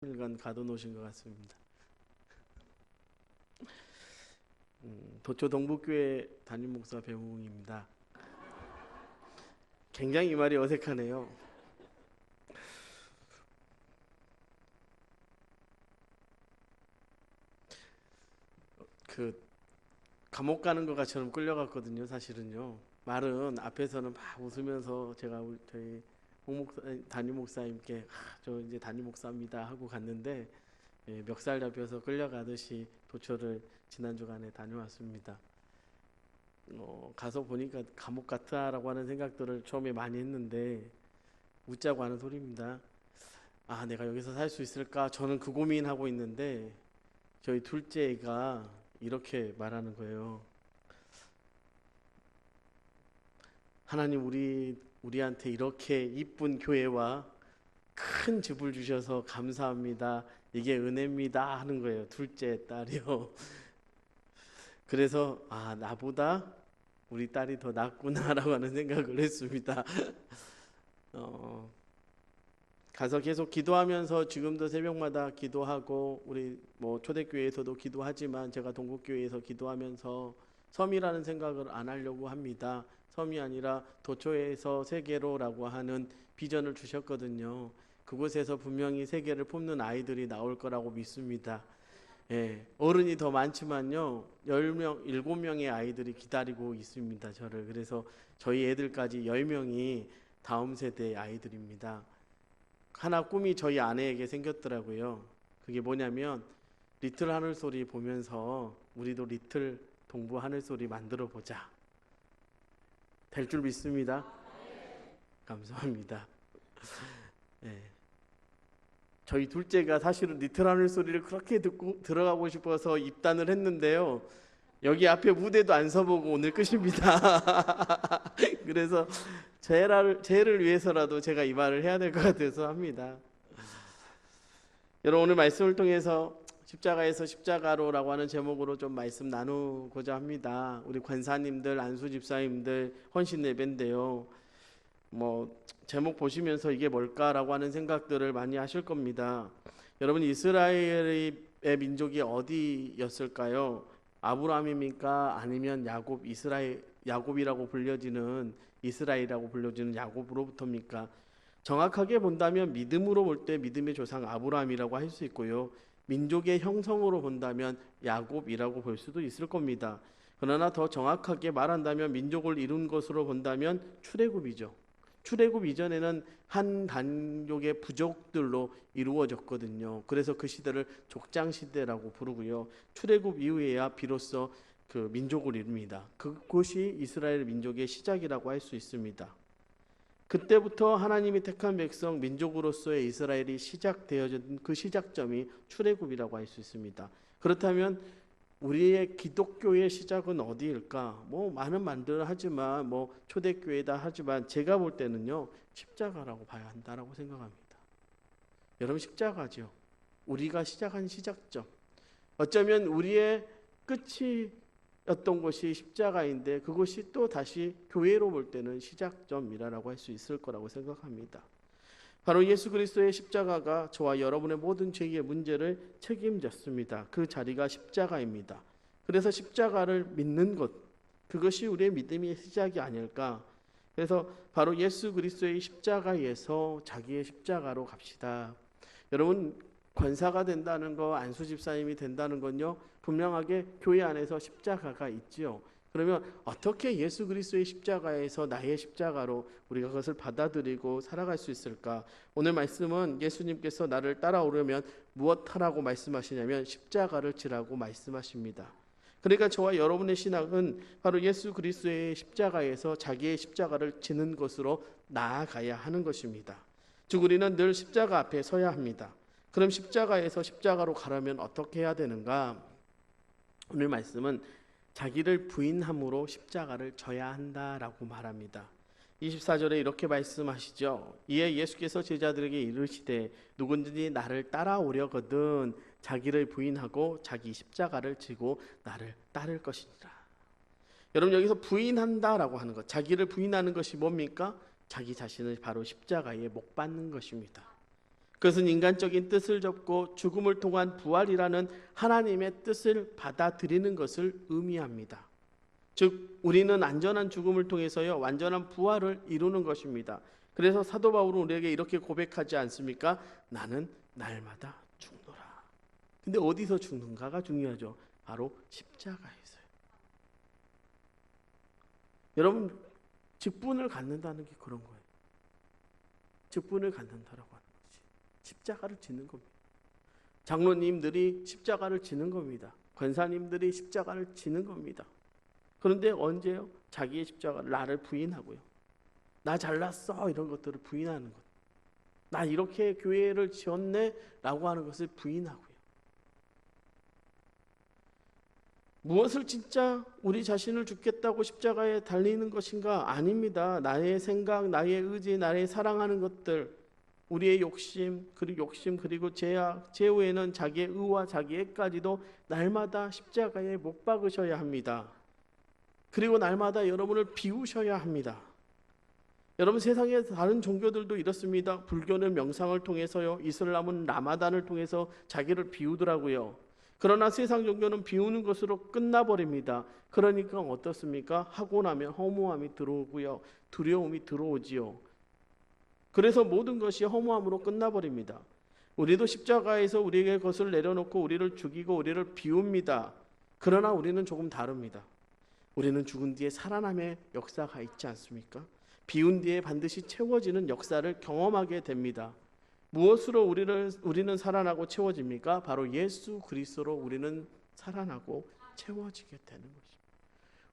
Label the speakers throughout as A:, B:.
A: 일간 가둬놓으신 것 같습니다. 도초 동북교회 담임 목사 배무웅입니다. 굉장히 이 말이 어색하네요. 그 감옥 가는 것처럼 끌려갔거든요. 사실은요. 말은 앞에서는 막 웃으면서 제가 저희 담임 목사님께 저 이제 담임 목사입니다 하고 갔는데 멱살 잡혀서 끌려가듯이 도초를 지난 주간에 다녀왔습니다. 가서 보니까 감옥 같다라고 하는 생각들을 처음에 많이 했는데 웃자고 하는 소리입니다. 아, 내가 여기서 살 수 있을까? 저는 그 고민하고 있는데 저희 둘째가 이렇게 말하는 거예요. 하나님, 우리한테 이렇게 이쁜 교회와 큰 집을 주셔서 감사합니다. 이게 은혜입니다 하는 거예요. 둘째 딸이요. 그래서 나보다 우리 딸이 더 낫구나라고 하는 생각을 했습니다. 가서 계속 기도하면서 지금도 새벽마다 기도하고 우리 초대교회에서도 기도하지만 제가 동국교회에서 기도하면서 섬이라는 생각을 안 하려고 합니다. 섬이 아니라 도초에서 세계로라고 하는 비전을 주셨거든요. 그곳에서 분명히 세계를 품는 아이들이 나올 거라고 믿습니다. 어른이 더 많지만요, 10명, 7명의 아이들이 기다리고 있습니다, 저를. 그래서 저희 애들까지 10명이 다음 세대의 아이들입니다. 하나 꿈이 저희 아내에게 생겼더라고요. 그게 뭐냐면, 리틀 하늘소리 보면서 우리도 리틀 동부 하늘소리 만들어 보자. 될 줄 믿습니다. 감사합니다. 네. 저희 둘째가 사실은 리틀 하늘 소리를 그렇게 듣고 들어가고 싶어서 입단을 했는데요. 여기 앞에 무대도 안 서보고 오늘 끝입니다. 그래서 쟤를 위해서라도 제가 이 말을 해야 될 것 같아서 합니다. 여러분, 오늘 말씀을 통해서 십자가에서 십자가로라고 하는 제목으로 좀 말씀 나누고자 합니다. 우리 권사님들, 안수 집사님들 헌신 예배인데요. 제목 보시면서 이게 뭘까라고 하는 생각들을 많이 하실 겁니다. 여러분, 이스라엘의 민족이 어디였을까요? 아브라함입니까? 아니면 야곱이라고 불려지는 이스라엘이라고 불려지는 야곱으로부터입니까? 정확하게 본다면 믿음으로 볼 때 믿음의 조상 아브라함이라고 할 수 있고요. 민족의 형성으로 본다면 야곱이라고 볼 수도 있을 겁니다. 그러나 더 정확하게 말한다면 민족을 이룬 것으로 본다면 출애굽이죠. 출애굽 이전에는 한 단족의 부족들로 이루어졌거든요. 그래서 그 시대를 족장 시대라고 부르고요. 출애굽 이후에야 비로소 그 민족을 이룹니다. 그것이 이스라엘 민족의 시작이라고 할 수 있습니다. 그때부터 하나님이 택한 백성 민족으로서의 이스라엘이 시작되어진 그 시작점이 출애굽이라고 할 수 있습니다. 그렇다면 우리의 기독교의 시작은 어디일까? 많은 말들을 하지만 초대교회다 하지만 제가 볼 때는요, 십자가라고 봐야 한다라고 생각합니다. 여러분, 십자가죠. 우리가 시작한 시작점. 어쩌면 우리의 끝이었던 것이 십자가인데 그것이 또 다시 교회로 볼 때는 시작점이라고 할 수 있을 거라고 생각합니다. 바로 예수 그리스도의 십자가가 저와 여러분의 모든 죄의 문제를 책임졌습니다. 그 자리가 십자가입니다. 그래서 십자가를 믿는 것, 그것이 우리의 믿음의 시작이 아닐까. 그래서 바로 예수 그리스도의 십자가에서 자기의 십자가로 갑시다. 여러분, 권사가 된다는 거, 안수 집사님이 된다는 건요, 분명하게 교회 안에서 십자가가 있지요. 그러면 어떻게 예수 그리스도의 십자가에서 나의 십자가로 우리가 그것을 받아들이고 살아갈 수 있을까? 오늘 말씀은 예수님께서 나를 따라오려면 무엇하라고 말씀하시냐면 십자가를 지라고 말씀하십니다. 그러니까 저와 여러분의 신앙은 바로 예수 그리스도의 십자가에서 자기의 십자가를 지는 것으로 나아가야 하는 것입니다. 즉 우리는 늘 십자가 앞에 서야 합니다. 그럼 십자가에서 십자가로 가려면 어떻게 해야 되는가? 오늘 말씀은 자기를 부인함으로 십자가를 져야 한다라고 말합니다. 24절에 이렇게 말씀하시죠. 이에 예수께서 제자들에게 이르시되 누구든지 나를 따라오려거든 자기를 부인하고 자기 십자가를 지고 나를 따를 것이니라. 여러분, 여기서 부인한다라고 하는 것, 자기를 부인하는 것이 뭡니까? 자기 자신을 바로 십자가에 못 박는 것입니다. 그것은 인간적인 뜻을 접고 죽음을 통한 부활이라는 하나님의 뜻을 받아들이는 것을 의미합니다. 즉 우리는 안전한 죽음을 통해서요 완전한 부활을 이루는 것입니다. 그래서 사도 바울은 우리에게 이렇게 고백하지 않습니까? 나는 날마다 죽노라. 근데 어디서 죽는가가 중요하죠. 바로 십자가에서요. 여러분, 직분을 갖는다는 게 그런 거예요. 직분을 갖는다라고 하는 거지. 십자가를 지는 겁니다. 장로님들이 십자가를 지는 겁니다. 권사님들이 십자가를 지는 겁니다. 그런데 언제요? 자기의 십자가를, 나를 부인하고요. 나 잘났어 이런 것들을 부인하는 것. 나 이렇게 교회를 지었네 라고 하는 것을 부인하고요. 무엇을 진짜 우리 자신을 죽겠다고 십자가에 달리는 것인가? 아닙니다. 나의 생각, 나의 의지, 나의 사랑하는 것들, 우리의 욕심 그리고 죄악, 제후에는 자기의 의와 자기의 애까지도 날마다 십자가에 못 박으셔야 합니다. 그리고 날마다 여러분을 비우셔야 합니다. 여러분, 세상의 다른 종교들도 이렇습니다. 불교는 명상을 통해서요, 이슬람은 라마단을 통해서 자기를 비우더라고요. 그러나 세상 종교는 비우는 것으로 끝나버립니다. 그러니까 어떻습니까? 하고 나면 허무함이 들어오고요, 두려움이 들어오지요. 그래서 모든 것이 허무함으로 끝나버립니다. 우리도 십자가에서 우리에게 것을 내려놓고 우리를 죽이고 우리를 비웁니다. 그러나 우리는 조금 다릅니다. 우리는 죽은 뒤에 살아남의 역사가 있지 않습니까? 비운 뒤에 반드시 채워지는 역사를 경험하게 됩니다. 무엇으로 우리는 살아나고 채워집니까? 바로 예수 그리스도로 우리는 살아나고 채워지게 되는 것입니다.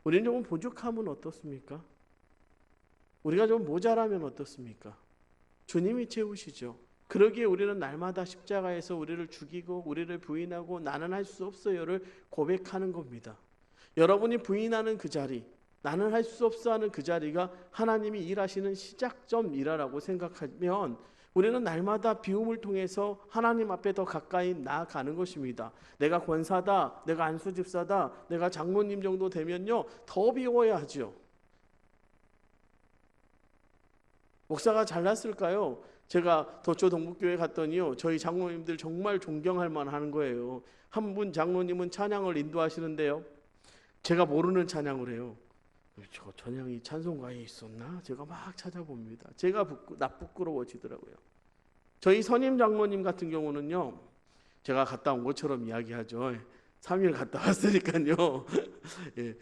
A: 우리는 조금 부족하면 어떻습니까? 우리가 좀 모자라면 어떻습니까? 주님이 채우시죠. 그러기에 우리는 날마다 십자가에서 우리를 죽이고 우리를 부인하고 나는 할 수 없어요를 고백하는 겁니다. 여러분이 부인하는 그 자리, 나는 할 수 없어 하는 그 자리가 하나님이 일하시는 시작점이라고 생각하면 우리는 날마다 비움을 통해서 하나님 앞에 더 가까이 나아가는 것입니다. 내가 권사다, 내가 안수집사다, 내가 장로님 정도 되면요 더 비워야 하죠. 목사가 잘났을까요? 제가 도초 동북교회 갔더니요 저희 장로님들 정말 존경할 만한 거예요. 한 분 장로님은 찬양을 인도하시는데요, 제가 모르는 찬양을 해요. 저 찬양이 찬송가에 있었나? 제가 막 찾아봅니다. 제가 부끄러워지더라고요. 저희 선임 장로님 같은 경우는요, 제가 갔다 온 것처럼 이야기하죠. 3일 갔다 왔으니까요. 예.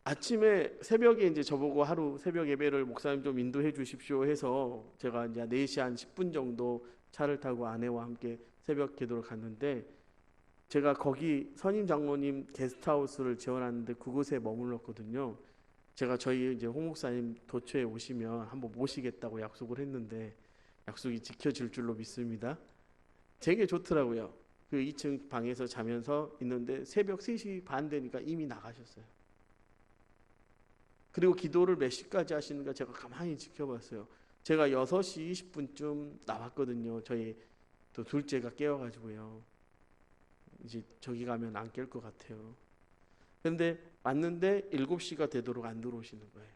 A: 아침에 새벽에 이제 저보고 하루 새벽 예배를 목사님 좀 인도해 주십시오 해서 제가 이제 4시 한 10분 정도 차를 타고 아내와 함께 새벽 기도를 갔는데, 제가 거기 선임 장로님 게스트하우스를 지어놨는데 그곳에 머물렀거든요. 제가 저희 이제 홍 목사님 도초에 오시면 한번 모시겠다고 약속을 했는데 약속이 지켜질 줄로 믿습니다. 되게 좋더라고요. 그 2층 방에서 자면서 있는데 새벽 3시 반 되니까 이미 나가셨어요. 그리고 기도를 몇 시까지 하시는가 제가 가만히 지켜봤어요. 제가 6시 20분쯤 나왔거든요. 저희 또 둘째가 깨워가지고요. 이제 저기 가면 안 깰 것 같아요. 그런데 왔는데 7시가 되도록 안 들어오시는 거예요.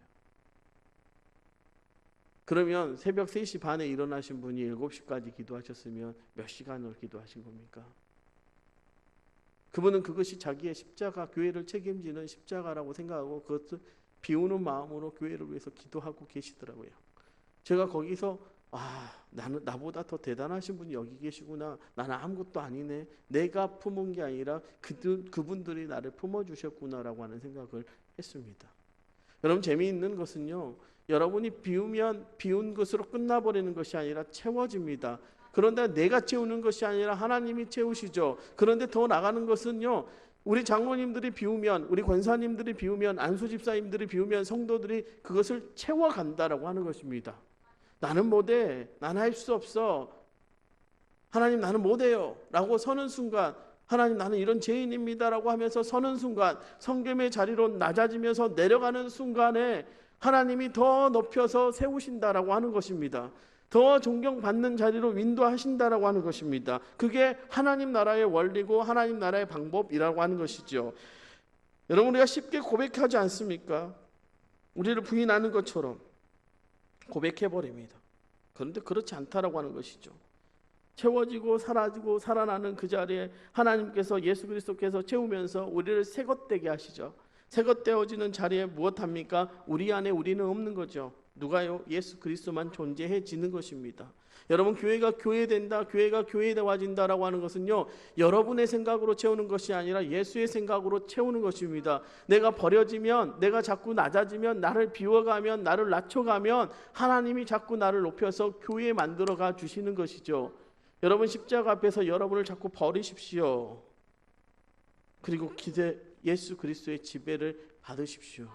A: 그러면 새벽 3시 반에 일어나신 분이 7시까지 기도하셨으면 몇 시간을 기도하신 겁니까? 그분은 그것이 자기의 십자가, 교회를 책임지는 십자가라고 생각하고 그것을 비우는 마음으로 교회를 위해서 기도하고 계시더라고요. 제가 거기서 나는 나보다 더 대단하신 분이 여기 계시구나. 나는 아무것도 아니네. 내가 품은 게 아니라 그분들이 나를 품어주셨구나라고 하는 생각을 했습니다. 여러분, 재미있는 것은요, 여러분이 비운 것으로 끝나버리는 것이 아니라 채워집니다. 그런데 내가 채우는 것이 아니라 하나님이 채우시죠. 그런데 더 나가는 것은요, 우리 장로님들이 비우면, 우리 권사님들이 비우면, 안수집사님들이 비우면 성도들이 그것을 채워간다라고 하는 것입니다. 나는 못해, 나는 할 수 없어, 하나님 나는 못해요 라고 서는 순간, 하나님 나는 이런 죄인입니다 라고 하면서 서는 순간, 성김의 자리로 낮아지면서 내려가는 순간에 하나님이 더 높여서 세우신다라고 하는 것입니다. 더 존경받는 자리로 인도하신다라고 하는 것입니다. 그게 하나님 나라의 원리고 하나님 나라의 방법이라고 하는 것이죠. 여러분, 우리가 쉽게 고백하지 않습니까? 우리를 부인하는 것처럼 고백해버립니다. 그런데 그렇지 않다라고 하는 것이죠. 채워지고 사라지고 살아나는 그 자리에 하나님께서 예수 그리스도께서 채우면서 우리를 새것되게 하시죠. 새것되어지는 자리에 무엇합니까? 우리 안에 우리는 없는 거죠. 누가요? 예수 그리스도만 존재해지는 것입니다. 여러분, 교회가 교회된다, 교회가 교회되어진다라고 하는 것은요, 여러분의 생각으로 채우는 것이 아니라 예수의 생각으로 채우는 것입니다. 내가 버려지면, 내가 자꾸 낮아지면, 나를 비워가면, 나를 낮춰가면 하나님이 자꾸 나를 높여서 교회 만들어가 주시는 것이죠. 여러분, 십자가 앞에서 여러분을 자꾸 버리십시오. 그리고 예수 그리스도의 지배를 받으십시오.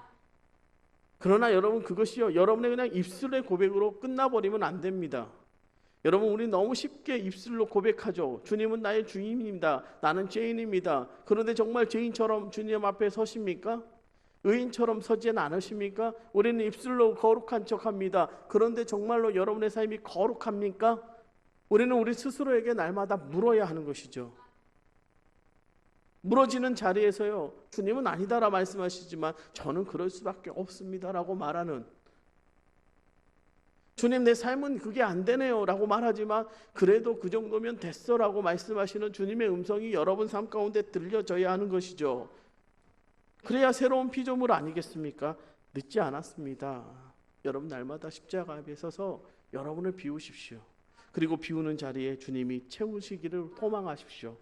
A: 그러나 여러분, 그것이요, 여러분의 그냥 입술의 고백으로 끝나버리면 안 됩니다. 여러분, 우리 너무 쉽게 입술로 고백하죠. 주님은 나의 주인입니다. 나는 죄인입니다. 그런데 정말 죄인처럼 주님 앞에 서십니까? 의인처럼 서지는 않으십니까? 우리는 입술로 거룩한 척합니다. 그런데 정말로 여러분의 삶이 거룩합니까? 우리는 우리 스스로에게 날마다 물어야 하는 것이죠. 물어지는 자리에서요, 주님은 아니다라 말씀하시지만 저는 그럴 수밖에 없습니다라고 말하는, 주님 내 삶은 그게 안 되네요 라고 말하지만 그래도 그 정도면 됐어 라고 말씀하시는 주님의 음성이 여러분 삶 가운데 들려져야 하는 것이죠. 그래야 새로운 피조물 아니겠습니까? 늦지 않았습니다. 여러분, 날마다 십자가 앞에 서서 여러분을 비우십시오. 그리고 비우는 자리에 주님이 채우시기를 소망하십시오.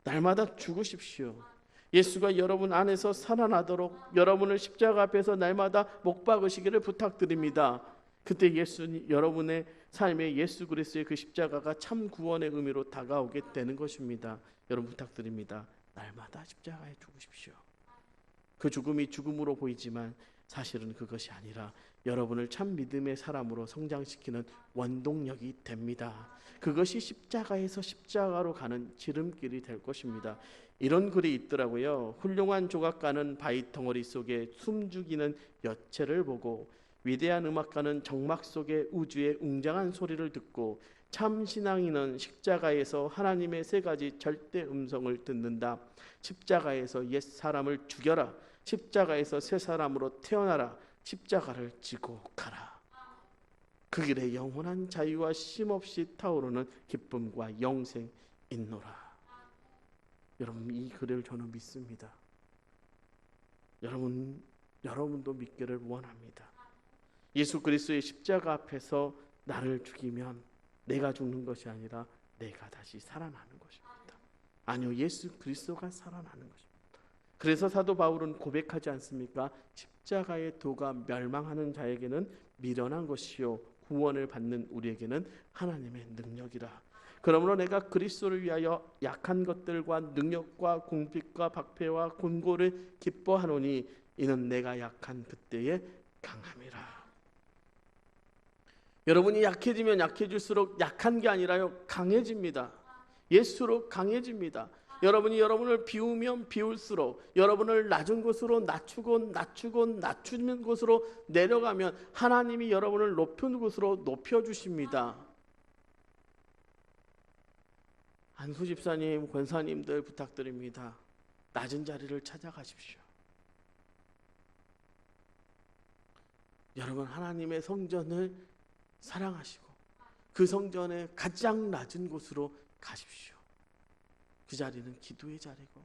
A: 날마다 죽으십시오. 예수가 여러분 안에서 살아나도록 여러분을 십자가 앞에서 날마다 못 박으시기를 부탁드립니다. 그때 여러분의 삶에 예수 그리스도의 그 십자가가 참 구원의 의미로 다가오게 되는 것입니다. 여러분, 부탁드립니다. 날마다 십자가에 죽으십시오. 그 죽음이 죽음으로 보이지만 사실은 그것이 아니라 여러분을 참 믿음의 사람으로 성장시키는 원동력이 됩니다. 그것이 십자가에서 십자가로 가는 지름길이 될 것입니다. 이런 글이 있더라고요. 훌륭한 조각가는 바위 덩어리 속에 숨죽이는 여체를 보고, 위대한 음악가는 정막 속의 우주의 웅장한 소리를 듣고, 참 신앙인은 십자가에서 하나님의 세 가지 절대 음성을 듣는다. 십자가에서 옛 사람을 죽여라. 십자가에서 새 사람으로 태어나라. 십자가를 지고 가라. 그 길에 영원한 자유와 쉼없이 타오르는 기쁨과 영생 있노라. 여러분, 이 글을 저는 믿습니다. 여러분도 믿기를 원합니다. 예수 그리스도의 십자가 앞에서 나를 죽이면 내가 죽는 것이 아니라 내가 다시 살아나는 것입니다. 아니요, 예수 그리스도가 살아나는 것입니다. 그래서 사도 바울은 고백하지 않습니까? 십자가의 도가 멸망하는 자에게는 미련한 것이요 구원을 받는 우리에게는 하나님의 능력이라. 그러므로 내가 그리스도를 위하여 약한 것들과 능력과 궁핍과 박해와 곤고를 기뻐하노니 이는 내가 약한 그때의 강함이라. 여러분이 약해지면 약해질수록 약한 게 아니라요, 강해집니다. 예수로 강해집니다. 여러분이 여러분을 비우면 비울수록, 여러분을 낮은 곳으로 낮추는 곳으로 내려가면 하나님이 여러분을 높은 곳으로 높여주십니다. 안수 집사님, 권사님들 부탁드립니다. 낮은 자리를 찾아가십시오. 여러분, 하나님의 성전을 사랑하시고 그 성전의 가장 낮은 곳으로 가십시오. 그 자리는 기도의 자리고,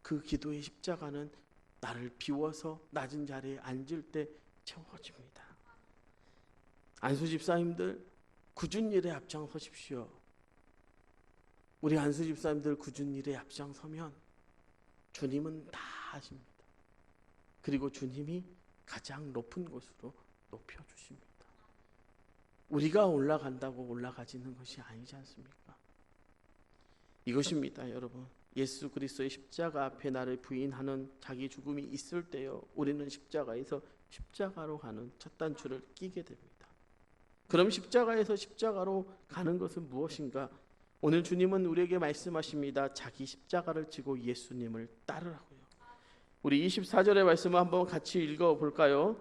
A: 그 기도의 십자가는 나를 비워서 낮은 자리에 앉을 때 채워집니다. 안수 집사님들, 굳은 일에 앞장서십시오. 우리 안수 집사님들 굳은 일에 앞장서면 주님은 다 하십니다. 그리고 주님이 가장 높은 곳으로 높여주십니다. 우리가 올라간다고 올라가지는 것이 아니지 않습니까? 이것입니다, 여러분. 예수 그리스도의 십자가 앞에 나를 부인하는 자기 죽음이 있을 때요, 우리는 십자가에서 십자가로 가는 첫 단추를 끼게 됩니다. 그럼 십자가에서 십자가로 가는 것은 무엇인가? 오늘 주님은 우리에게 말씀하십니다. 자기 십자가를 지고 예수님을 따르라고요. 우리 24절의 말씀을 한번 같이 읽어볼까요?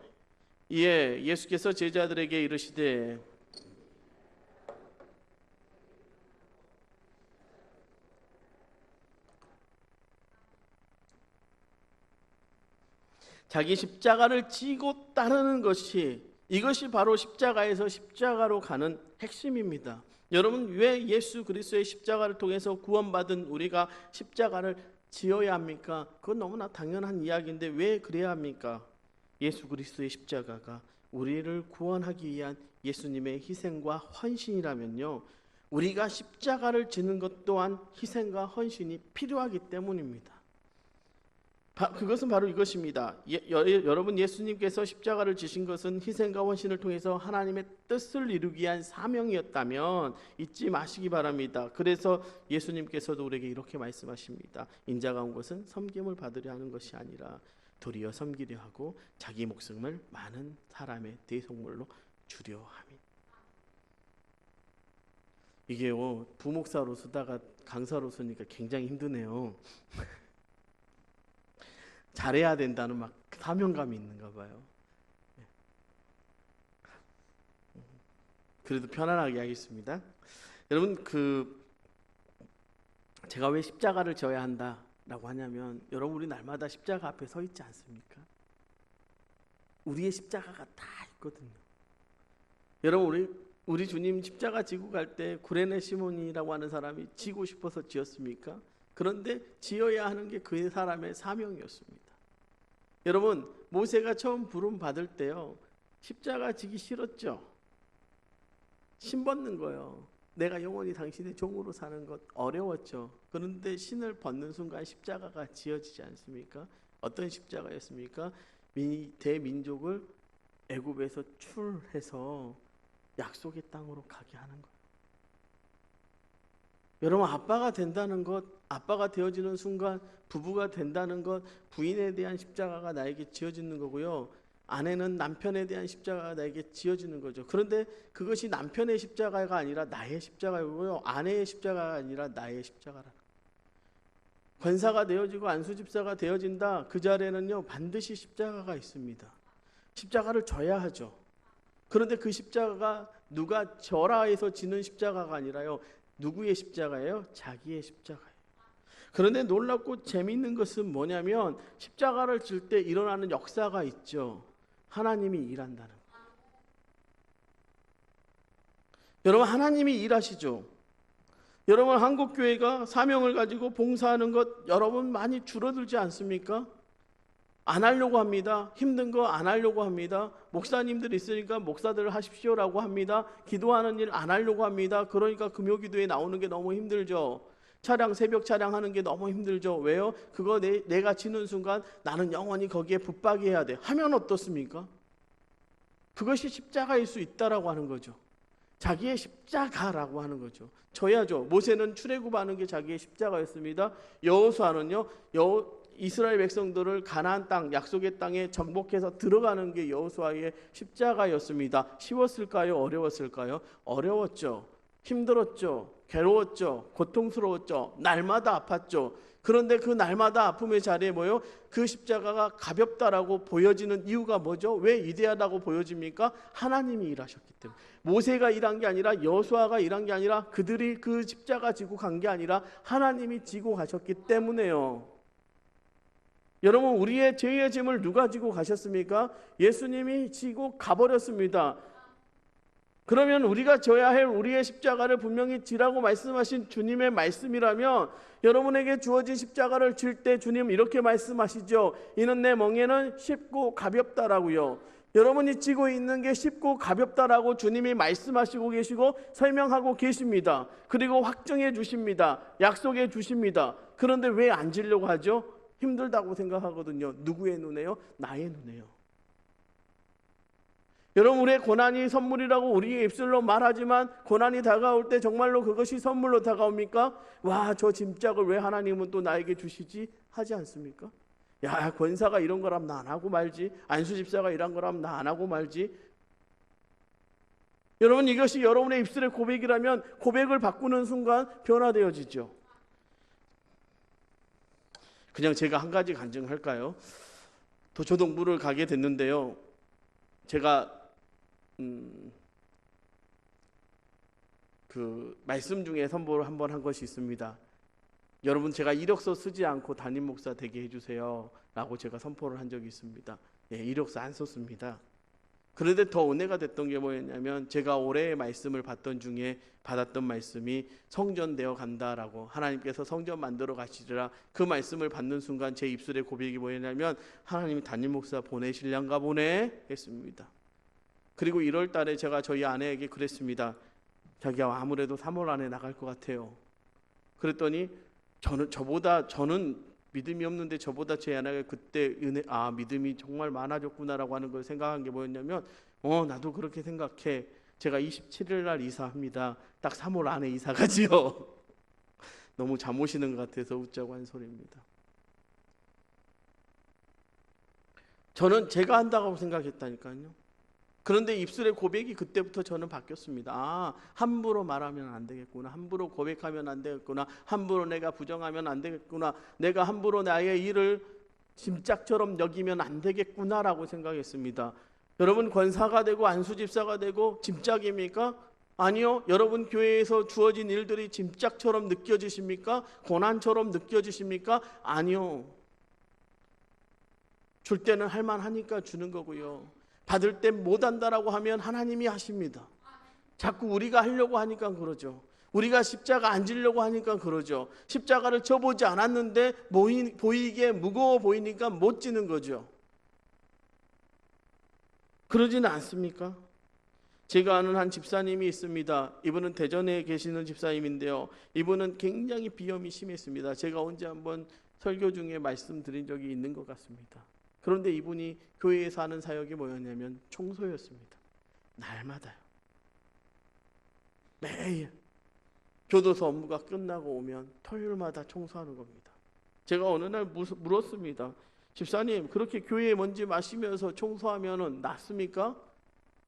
A: 이에 예수께서 제자들에게 이르시되 자기 십자가를 지고 따르는 것이 이것이 바로 십자가에서 십자가로 가는 핵심입니다. 여러분, 왜 예수 그리스도의 십자가를 통해서 구원받은 우리가 십자가를 지어야 합니까? 그건 너무나 당연한 이야기인데 왜 그래야 합니까? 예수 그리스도의 십자가가 우리를 구원하기 위한 예수님의 희생과 헌신이라면요, 우리가 십자가를 지는 것 또한 희생과 헌신이 필요하기 때문입니다. 그것은 바로 이것입니다. 여러분, 예수님께서 십자가를 지신 것은 희생과 헌신을 통해서 하나님의 뜻을 이루기 위한 사명이었다면 잊지 마시기 바랍니다. 그래서 예수님께서도 우리에게 이렇게 말씀하십니다. 인자가 온 것은 섬김을 받으려 하는 것이 아니라 도리어 섬기려 하고 자기 목숨을 많은 사람의 대속물로 주려 함이. 이게요, 부목사로 쓰다가 강사로 쓰니까 굉장히 힘드네요. 잘해야 된다는 막 사명감이 있는가 봐요. 그래도 편안하게 하겠습니다. 여러분, 제가 왜 십자가를 져야 한다라고 하냐면, 여러분, 우리 날마다 십자가 앞에 서 있지 않습니까? 우리의 십자가가 다 있거든요. 여러분, 우리 주님 십자가 지고 갈 때 구레네 시몬이라고 하는 사람이 지고 싶어서 지었습니까? 그런데 지어야 하는 게 그 사람의 사명이었습니다. 여러분, 모세가 처음 부름 받을 때요, 십자가 지기 싫었죠. 신 벗는 거요. 내가 영원히 당신의 종으로 사는 것 어려웠죠. 그런데 신을 벗는 순간 십자가가 지어지지 않습니까? 어떤 십자가였습니까? 대민족을 애굽에서 출해서 약속의 땅으로 가게 하는 거예요. 여러분, 아빠가 된다는 것, 아빠가 되어지는 순간 부부가 된다는 것, 부인에 대한 십자가가 나에게 지어지는 거고요, 아내는 남편에 대한 십자가가 나에게 지어지는 거죠. 그런데 그것이 남편의 십자가가 아니라 나의 십자가이고요, 아내의 십자가가 아니라 나의 십자가라는 거예요. 권사가 되어지고 안수집사가 되어진다, 그 자리에는요 반드시 십자가가 있습니다. 십자가를 져야 하죠. 그런데 그 십자가가 누가 져라 해서 지는 십자가가 아니라요, 누구의 십자가예요? 자기의 십자가예요. 그런데 놀랍고 재미있는 것은 뭐냐면, 십자가를 질 때 일어나는 역사가 있죠. 하나님이 일한다는 거예요. 여러분, 하나님이 일하시죠. 여러분, 한국교회가 사명을 가지고 봉사하는 것 여러분 많이 줄어들지 않습니까? 안 하려고 합니다. 힘든 거 안 하려고 합니다. 목사님들 있으니까 목사들 하십시오라고 합니다. 기도하는 일 안 하려고 합니다. 그러니까 금요기도에 나오는 게 너무 힘들죠. 새벽 찬양하는 게 너무 힘들죠. 왜요? 그거 내가 지는 순간 나는 영원히 거기에 붙박이해야 돼. 하면 어떻습니까? 그것이 십자가일 수 있다라고 하는 거죠. 자기의 십자가라고 하는 거죠. 져야죠. 모세는 출애굽하는 게 자기의 십자가였습니다. 여호수아는요, 이스라엘 백성들을 가나안 땅, 약속의 땅에 정복해서 들어가는 게 여호수아의 십자가였습니다. 쉬웠을까요? 어려웠을까요? 어려웠죠. 힘들었죠. 괴로웠죠. 고통스러웠죠. 날마다 아팠죠. 그런데 그 날마다 아픔의 자리에 뭐요? 그 십자가가 가볍다라고 보여지는 이유가 뭐죠? 왜 위대하다고 보여집니까? 하나님이 일하셨기 때문에. 모세가 일한 게 아니라, 여호수아가 일한 게 아니라, 그들이 그 십자가 지고 간 게 아니라 하나님이 지고 가셨기 때문에요. 여러분, 우리의 죄의 짐을 누가 지고 가셨습니까? 예수님이 지고 가버렸습니다. 그러면 우리가 져야 할 우리의 십자가를 분명히 지라고 말씀하신 주님의 말씀이라면, 여러분에게 주어진 십자가를 질 때 주님 이렇게 말씀하시죠. 이는 내 멍에는 쉽고 가볍다라고요. 여러분이 지고 있는 게 쉽고 가볍다라고 주님이 말씀하시고 계시고 설명하고 계십니다. 그리고 확증해 주십니다. 약속해 주십니다. 그런데 왜 안 지려고 하죠? 힘들다고 생각하거든요. 누구의 눈에요? 나의 눈에요. 여러분, 우리의 고난이 선물이라고 우리의 입술로 말하지만, 고난이 다가올 때 정말로 그것이 선물로 다가옵니까? 와, 저 짐짝을 왜 하나님은 또 나에게 주시지? 하지 않습니까? 야, 권사가 이런 거라면 나 안 하고 말지, 안수집사가 이런 거라면 나 안 하고 말지. 여러분, 이것이 여러분의 입술의 고백이라면 고백을 바꾸는 순간 변화되어지죠. 그냥 제가 한 가지 간증할까요? 도초동부를 가게 됐는데요, 제가 그 말씀 중에 선포를 한번 한 것이 있습니다. 여러분, 제가 이력서 쓰지 않고 담임 목사 되게 해주세요 라고 제가 선포를 한 적이 있습니다. 예, 이력서 안 썼습니다. 그런데 더 은혜가 됐던 게 뭐였냐면 제가 올해 말씀을 받았던 말씀이 성전되어 간다라고, 하나님께서 성전 만들어 가시리라, 그 말씀을 받는 순간 제 입술의 고백이 뭐였냐면 하나님이 담임 목사 보내실란가 보네 했습니다. 그리고 1월 달에 제가 저희 아내에게 그랬습니다. 자기야, 아무래도 3월 안에 나갈 것 같아요. 그랬더니 저는 믿음이 없는데 저보다 제 아내가 그때 믿음이 정말 많아졌구나라고 하는 걸 생각한 게 뭐였냐면 나도 그렇게 생각해. 제가 27일 날 이사합니다. 딱 3월 안에 이사 가지요. 너무 잠 오시는 것 같아서 웃자고 한 소리입니다. 저는 제가 한다고 생각했다니까요. 그런데 입술의 고백이 그때부터 저는 바뀌었습니다. 함부로 말하면 안 되겠구나. 함부로 고백하면 안 되겠구나. 함부로 내가 부정하면 안 되겠구나. 내가 함부로 나의 일을 짐짝처럼 여기면 안 되겠구나라고 생각했습니다. 여러분, 권사가 되고 안수집사가 되고 짐짝입니까? 아니요. 여러분 교회에서 주어진 일들이 짐짝처럼 느껴지십니까? 고난처럼 느껴지십니까? 아니요. 줄 때는 할만하니까 주는 거고요. 받을 때 못한다라고 하면 하나님이 하십니다. 자꾸 우리가 하려고 하니까 그러죠. 우리가 십자가 안 지려고 하니까 그러죠. 십자가를 져보지 않았는데 보이게 무거워 보이니까 못 지는 거죠. 그러지는 않습니까? 제가 아는 한 집사님이 있습니다. 이분은 대전에 계시는 집사님인데요. 이분은 굉장히 비염이 심했습니다. 제가 언제 한번 설교 중에 말씀드린 적이 있는 것 같습니다. 그런데 이분이 교회에서 하는 사역이 뭐였냐면 청소였습니다. 날마다요. 매일 교도소 업무가 끝나고 오면 토요일마다 청소하는 겁니다. 제가 어느 날 물었습니다. 집사님, 그렇게 교회에 먼지 마시면서 청소하면 낫습니까?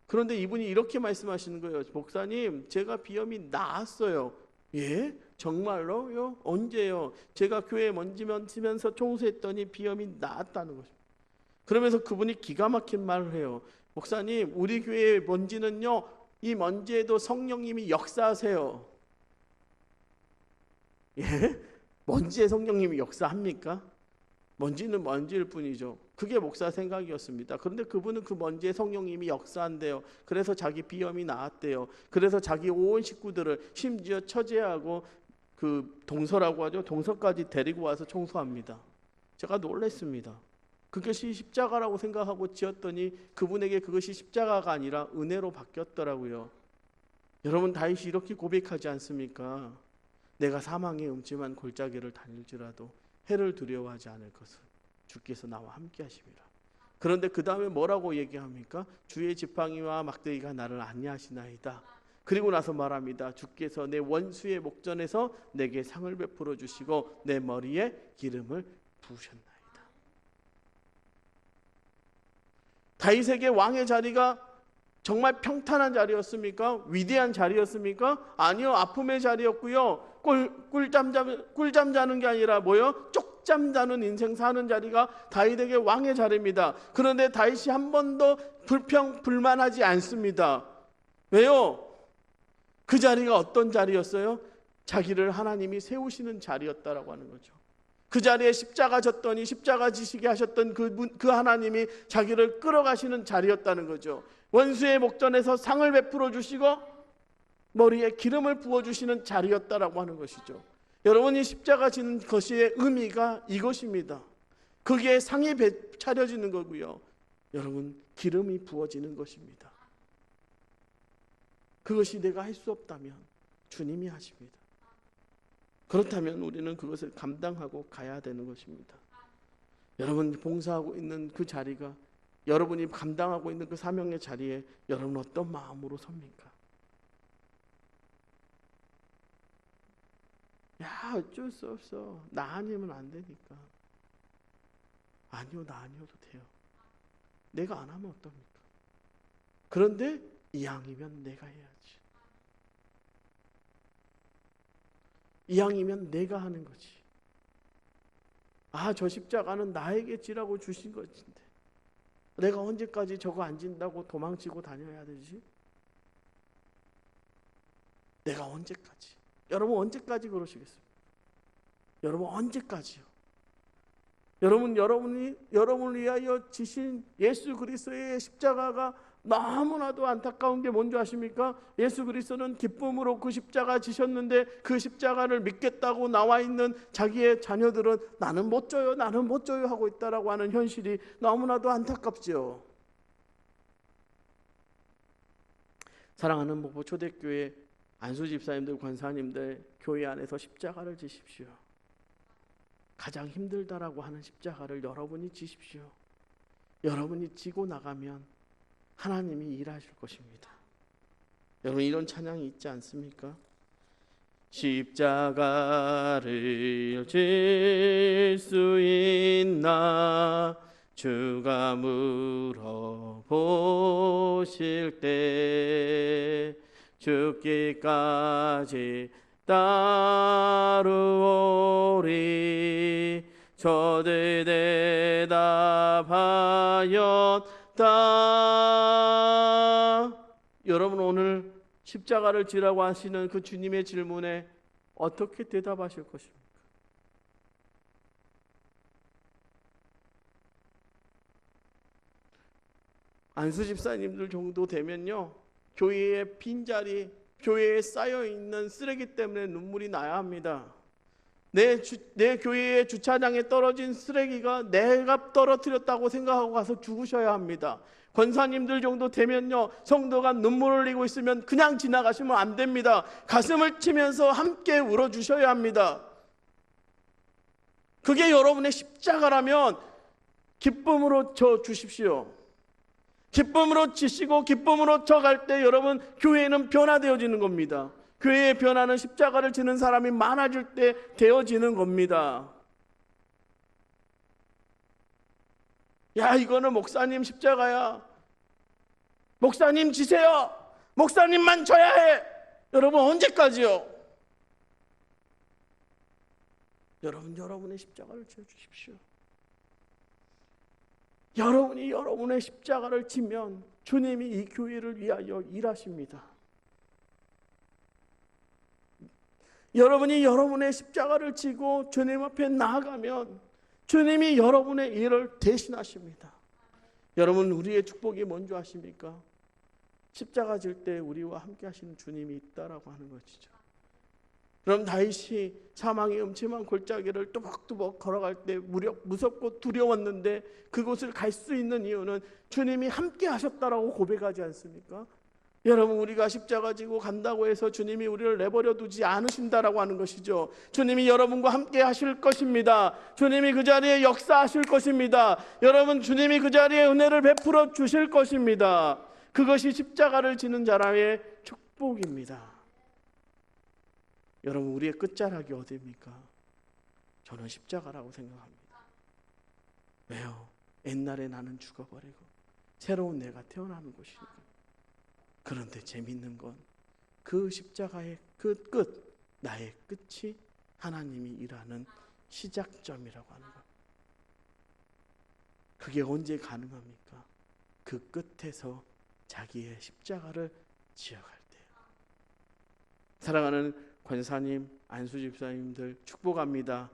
A: 그런데 이분이 이렇게 말씀하시는 거예요. 목사님, 제가 비염이 나았어요. 예? 정말로요? 언제요? 제가 교회에 먼지 만지면서 청소했더니 비염이 나았다는 것입니다. 그러면서 그분이 기가 막힌 말을 해요. 목사님, 우리 교회의 먼지는요, 이 먼지에도 성령님이 역사하세요. 예? 먼지에 성령님이 역사합니까? 먼지는 먼지일 뿐이죠. 그게 목사 생각이었습니다. 그런데 그분은 그 먼지에 성령님이 역사한대요. 그래서 자기 비염이 나았대요. 그래서 자기 온 식구들을, 심지어 처제하고 그 동서라고 하죠. 동서까지 데리고 와서 청소합니다. 제가 놀랐습니다. 그것이 십자가라고 생각하고 지었더니 그분에게 그것이 십자가가 아니라 은혜로 바뀌었더라고요. 여러분, 다윗이 이렇게 고백하지 않습니까? 내가 사망의 음침한 골짜기를 다닐지라도 해를 두려워하지 않을 것은 주께서 나와 함께 하심이라. 그런데 그 다음에 뭐라고 얘기합니까? 주의 지팡이와 막대기가 나를 안위하시나이다. 그리고 나서 말합니다. 주께서 내 원수의 목전에서 내게 상을 베풀어 주시고 내 머리에 기름을 부으셨나이다. 다윗에게 왕의 자리가 정말 평탄한 자리였습니까? 위대한 자리였습니까? 아니요. 아픔의 자리였고요. 꿀잠 자는 게 아니라 뭐요? 쪽잠 자는 인생 사는 자리가 다윗에게 왕의 자리입니다. 그런데 다윗이 한 번도 불만하지 않습니다. 왜요? 그 자리가 어떤 자리였어요? 자기를 하나님이 세우시는 자리였다라고 하는 거죠. 그 자리에 십자가 졌더니 십자가 지시게 하셨던 그 하나님이 자기를 끌어가시는 자리였다는 거죠. 원수의 목전에서 상을 베풀어 주시고 머리에 기름을 부어주시는 자리였다라고 하는 것이죠. 여러분이 십자가 지는 것의 의미가 이것입니다. 거기에 상이 차려지는 거고요. 여러분, 기름이 부어지는 것입니다. 그것이 내가 할 수 없다면 주님이 하십니다. 그렇다면 우리는 그것을 감당하고 가야 되는 것입니다. 여러분이 봉사하고 있는 그 자리가, 여러분이 감당하고 있는 그 사명의 자리에 여러분 어떤 마음으로 섭니까? 야, 어쩔 수 없어. 나 아니면 안 되니까. 아니요, 나 아니어도 돼요. 내가 안 하면 어떡합니까? 그런데 이왕이면 내가 해야지. 이왕이면 내가 하는 거지. 저 십자가는 나에게 지라고 주신 것인데 내가 언제까지 저거 안 진다고 도망치고 다녀야 되지? 내가 언제까지? 여러분, 언제까지 그러시겠습니까? 여러분, 언제까지요? 여러분을 위하여 지신 예수 그리스도의 십자가가 너무나도 안타까운 게 뭔지 아십니까? 예수 그리스도는 기쁨으로 그 십자가 지셨는데 그 십자가를 믿겠다고 나와 있는 자기의 자녀들은 나는 못 져요, 나는 못 져요 하고 있다라고 하는 현실이 너무나도 안타깝지요. 사랑하는 목포 초대교회 안수 집사님들, 권사님들, 교회 안에서 십자가를 지십시오. 가장 힘들다라고 하는 십자가를 여러분이 지십시오. 여러분이 지고 나가면 하나님이 일하실 것입니다. 여러분, 이런 찬양이 있지 않습니까? 십자가를 질 수 있나 주가 물어보실 때 죽기까지 따르오리 저들 대답하였다. 여러분, 오늘 십자가를 지라고 하시는 그 주님의 질문에 어떻게 대답하실 것입니까? 안수 집사님들 정도 되면요, 교회의 빈자리, 교회에 쌓여있는 쓰레기 때문에 눈물이 나야 합니다. 내 교회의 주차장에 떨어진 쓰레기가 내가 떨어뜨렸다고 생각하고 가서 죽으셔야 합니다. 권사님들 정도 되면요, 성도가 눈물 흘리고 있으면 그냥 지나가시면 안 됩니다. 가슴을 치면서 함께 울어주셔야 합니다. 그게 여러분의 십자가라면 기쁨으로 져 주십시오. 기쁨으로 지시고 기쁨으로 져갈 때 여러분, 교회는 변화되어지는 겁니다. 교회의 변화는 십자가를 지는 사람이 많아질 때 되어지는 겁니다. 야, 이거는 목사님 십자가야, 목사님 지세요, 목사님만 져야 해. 여러분, 언제까지요? 여러분의 십자가를 지어주십시오. 여러분이 여러분의 십자가를 지면 주님이 이 교회를 위하여 일하십니다. 여러분이 여러분의 십자가를 지고 주님 앞에 나아가면 주님이 여러분의 일을 대신하십니다. 여러분, 우리의 축복이 뭔지 아십니까? 십자가 질 때 우리와 함께 하시는 주님이 있다라고 하는 것이죠. 그럼 다윗이 사망의 음침한 골짜기를 뚜벅뚜벅 걸어갈 때 무섭고 두려웠는데 그곳을 갈 수 있는 이유는 주님이 함께 하셨다라고 고백하지 않습니까? 여러분, 우리가 십자가 지고 간다고 해서 주님이 우리를 내버려 두지 않으신다라고 하는 것이죠. 주님이 여러분과 함께 하실 것입니다. 주님이 그 자리에 역사하실 것입니다. 여러분, 주님이 그 자리에 은혜를 베풀어 주실 것입니다. 그것이 십자가를 지는 자라의 축복입니다. 여러분, 우리의 끝자락이 어디입니까? 저는 십자가라고 생각합니다. 왜요? 옛날에 나는 죽어버리고 새로운 내가 태어나는 것이니까. 그런데 재밌는 건 그 십자가의 그 끝, 나의 끝이 하나님이 일하는 시작점이라고 하는 것. 그게 언제 가능합니까? 그 끝에서 자기의 십자가를 지어갈 때. 사랑하는 권사님, 안수 집사님들 축복합니다.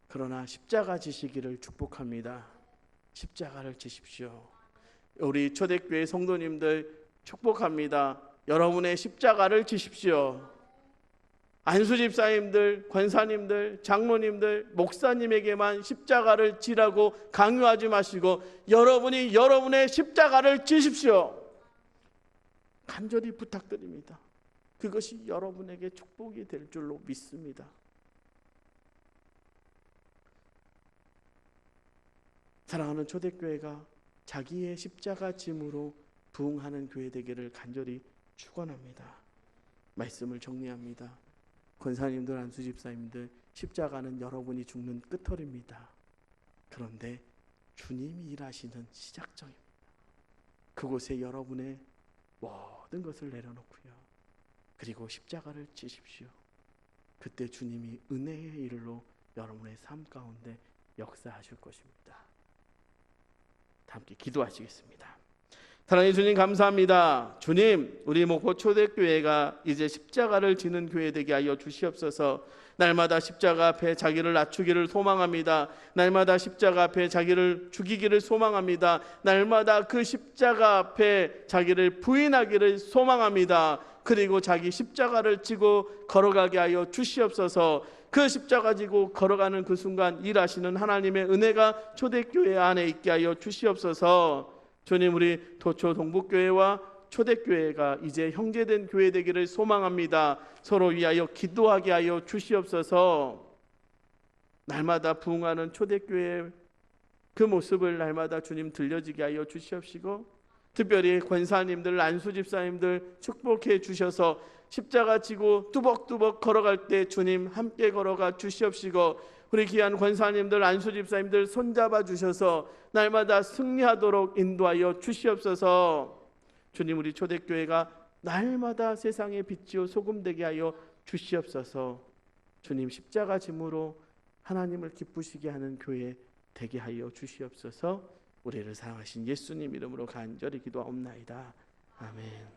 A: 그러나 십자가 지시기를 축복합니다. 십자가를 지십시오. 우리 초대교회 성도님들 축복합니다. 여러분의 십자가를 지십시오. 안수 집사님들, 권사님들, 장로님들, 목사님에게만 십자가를 지라고 강요하지 마시고 여러분이 여러분의 십자가를 지십시오. 간절히 부탁드립니다. 그것이 여러분에게 축복이 될 줄로 믿습니다. 사랑하는 초대교회가 자기의 십자가 짐으로 부응하는 교회 되기를 간절히 축원합니다. 말씀을 정리합니다. 권사님들, 안수 집사님들, 십자가는 여러분이 죽는 끝털입니다. 그런데 주님이 일하시는 시작점입니다. 그곳에 여러분의 모든 것을 내려놓고요, 그리고 십자가를 지십시오. 그때 주님이 은혜의 일로 여러분의 삶 가운데 역사하실 것입니다. 다 함께 기도하시겠습니다. 사랑해 주님 감사합니다. 주님, 우리 목포 초대교회가 이제 십자가를 지는 교회 되게 하여 주시옵소서. 날마다 십자가 앞에 자기를 낮추기를 소망합니다. 날마다 십자가 앞에 자기를 죽이기를 소망합니다. 날마다 그 십자가 앞에 자기를 부인하기를 소망합니다. 그리고 자기 십자가를 지고 걸어가게 하여 주시옵소서. 그 십자가 지고 걸어가는 그 순간 일하시는 하나님의 은혜가 초대교회 안에 있게 하여 주시옵소서. 주님, 우리 도초 동북교회와 초대교회가 이제 형제된 교회 되기를 소망합니다. 서로 위하여 기도하게 하여 주시옵소서. 날마다 부흥하는 초대교회의 그 모습을 날마다 주님 들려지게 하여 주시옵시고, 특별히 권사님들, 안수집사님들 축복해 주셔서 십자가 지고 뚜벅뚜벅 걸어갈 때 주님 함께 걸어가 주시옵시고, 우리 귀한 권사님들, 안수집사님들 손잡아 주셔서 날마다 승리하도록 인도하여 주시옵소서. 주님, 우리 초대교회가 날마다 세상의 빛이요 소금 되게 하여 주시옵소서. 주님, 십자가 짐으로 하나님을 기쁘시게 하는 교회 되게 하여 주시옵소서. 우리를 사랑하신 예수님 이름으로 간절히 기도하옵나이다. 아멘.